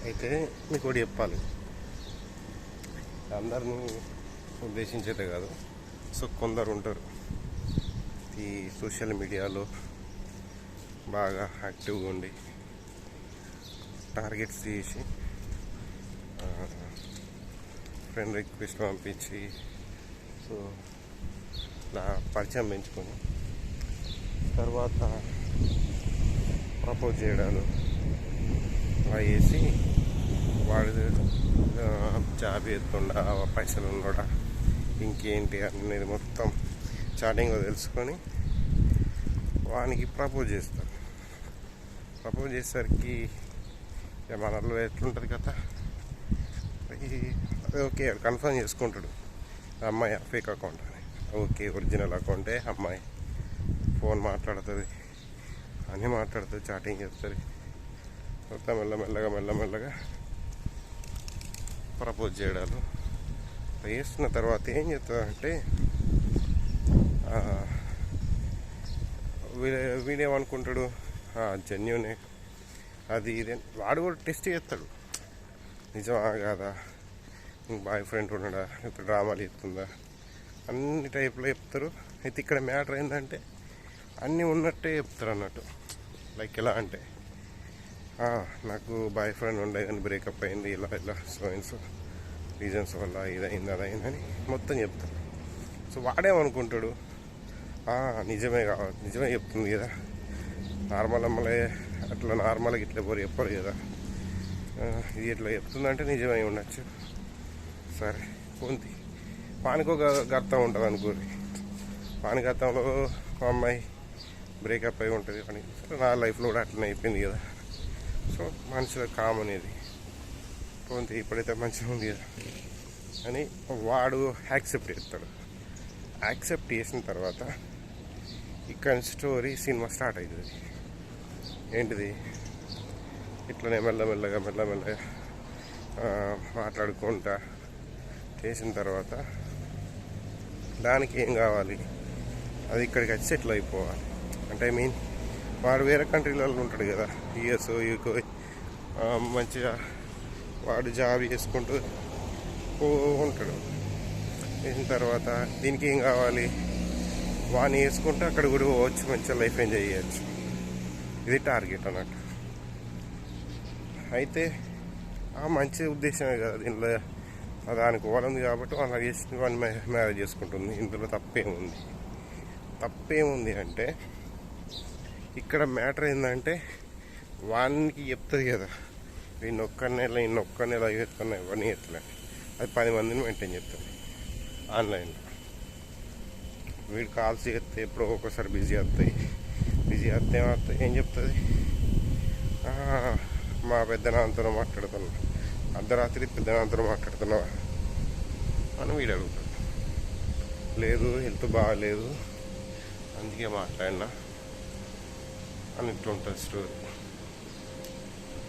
అయితే మీకు ఒకటి చెప్పాలి, అందరినీ ఉద్దేశించేదే కాదు. సో కొందరు ఉంటారు ఈ సోషల్ మీడియాలో బాగా యాక్టివ్గా ఉండి టార్గెట్స్ చేసి ఫ్రెండ్ రిక్వెస్ట్ పంపించి సో నా పరిచయం పెంచుకొని తర్వాత ప్రపోజ్ చేయడాలు అలా చేసి వాడు జాబ్ చేస్తుండా పైసలు ఉన్నాడా ఇంకేంటి అనేది మొత్తం చాటింగ్లో తెలుసుకొని వానికి ప్రపోజ్ చేస్తాడు. ప్రపోజ్ చేసేసరికి మనలో ఎట్లుంటుంది కదా, అదే ఓకే కన్ఫర్మ్ చేసుకుంటాడు అమ్మాయి ఫేక్ అకౌంట్ అని. ఓకే ఒరిజినల్ అకౌంటే అమ్మాయి, ఫోన్ మాట్లాడుతుంది, అన్నీ మాట్లాడుతుంది, చాటింగ్ చేస్తుంది. మొత్తం మెల్లమెల్లగా ప్రపోజ్ చేయడాలు చేస్తున్న తర్వాత ఏం చేస్తుందంటే వీడేమనుకుంటాడు జెన్యునే అది ఇదే. వాడు కూడా టెస్ట్ చేస్తాడు, నిజమా కాదా, బాయ్ ఫ్రెండ్ ఉన్నాడా ఇప్పుడు డ్రామాలు చెప్తుందా, అన్ని టైప్లో చెప్తారు. అయితే ఇక్కడ మ్యాటర్ ఏంటంటే అన్నీ ఉన్నట్టే చెప్తారు అన్నట్టు. లైక్ ఎలా అంటే నాకు బాయ్ ఫ్రెండ్ ఉండే కానీ బ్రేకప్ అయింది, ఇలా సో రీజన్స్ వల్ల ఇదైంది అదైందని మొత్తం చెప్తారు. సో వాడేమనుకుంటాడు నిజమే కావాలి, నిజమే చెప్తుంది కదా, నార్మల్ అమ్మలే అట్లా నార్మల్గా ఇట్లా ఎవరు చెప్పరు కదా, ఇది ఇట్లా చెప్తుందంటే నిజమై ఉండొచ్చు. సరే కొంత పానికో గర్తం ఉంటుంది అనుకోరి, పానిగతంలో అమ్మాయి బ్రేకప్ అయి ఉంటుంది కానీ నా లైఫ్లో కూడా అట్లనే అయిపోయింది కదా. సో మనుషులకు కామన్ ఇది, కొంత ఇప్పుడైతే మంచిగా ఉంది కదా అని వాడు యాక్సెప్ట్ చేస్తాడు. యాక్సెప్ట్ చేసిన తర్వాత ఇక్కడ స్టోరీ సినిమా స్టార్ట్ అవుతుంది. ఏంటిది, ఇట్లనే మెల్లమెల్లగా మాట్లాడుకుంటా చేసిన తర్వాత దానికి ఏం కావాలి, అది ఇక్కడికి వచ్చి సెటిల్ అయిపోవాలి. అంటే వాడు వేరే కంట్రీలలో ఉంటాడు కదా, యూఎస్ యూకో, మంచిగా వాడు జాబ్ చేసుకుంటూ ఉంటాడు. చేసిన తర్వాత దీనికి ఏం కావాలి, వాడిని వేసుకుంటూ అక్కడ కూడా పోవచ్చు, మంచిగా లైఫ్ ఎంజాయ్ చేయొచ్చు. ఇది టార్గెట్ అన్నట్టు. అయితే మంచి ఉద్దేశమే కదా దీనిలో, దానికి ఓడింది కాబట్టి వాళ్ళ చేసి వాడిని మ్యారేజ్ చేసుకుంటుంది. ఇందులో తప్పేముంది అంటే ఇక్కడ మ్యాటర్ ఏంటంటే వానికి చెప్తుంది కదా, ఇన్నొక్క నెల చెప్తున్నా ఎవరిని ఎట్లా, అది 10 మందిని మెయింటైన్ చేస్తుంది ఆన్లైన్లో. వీడు కాల్స్ చేస్తే ఎప్పుడో ఒకసారి బిజీ వస్తాయి ఏం చెప్తుంది, మా పెద్దనాన్నతో మాట్లాడుతున్నా, అర్ధరాత్రి పెద్దనాన్నతో మాట్లాడుతున్నావా అని వీడు అడుగుతాడు. లేదు హెల్త్ బాగాలేదు అందుకే మాట్లాడినా అని ఇట్లా ఉంటుంది స్టోరీ.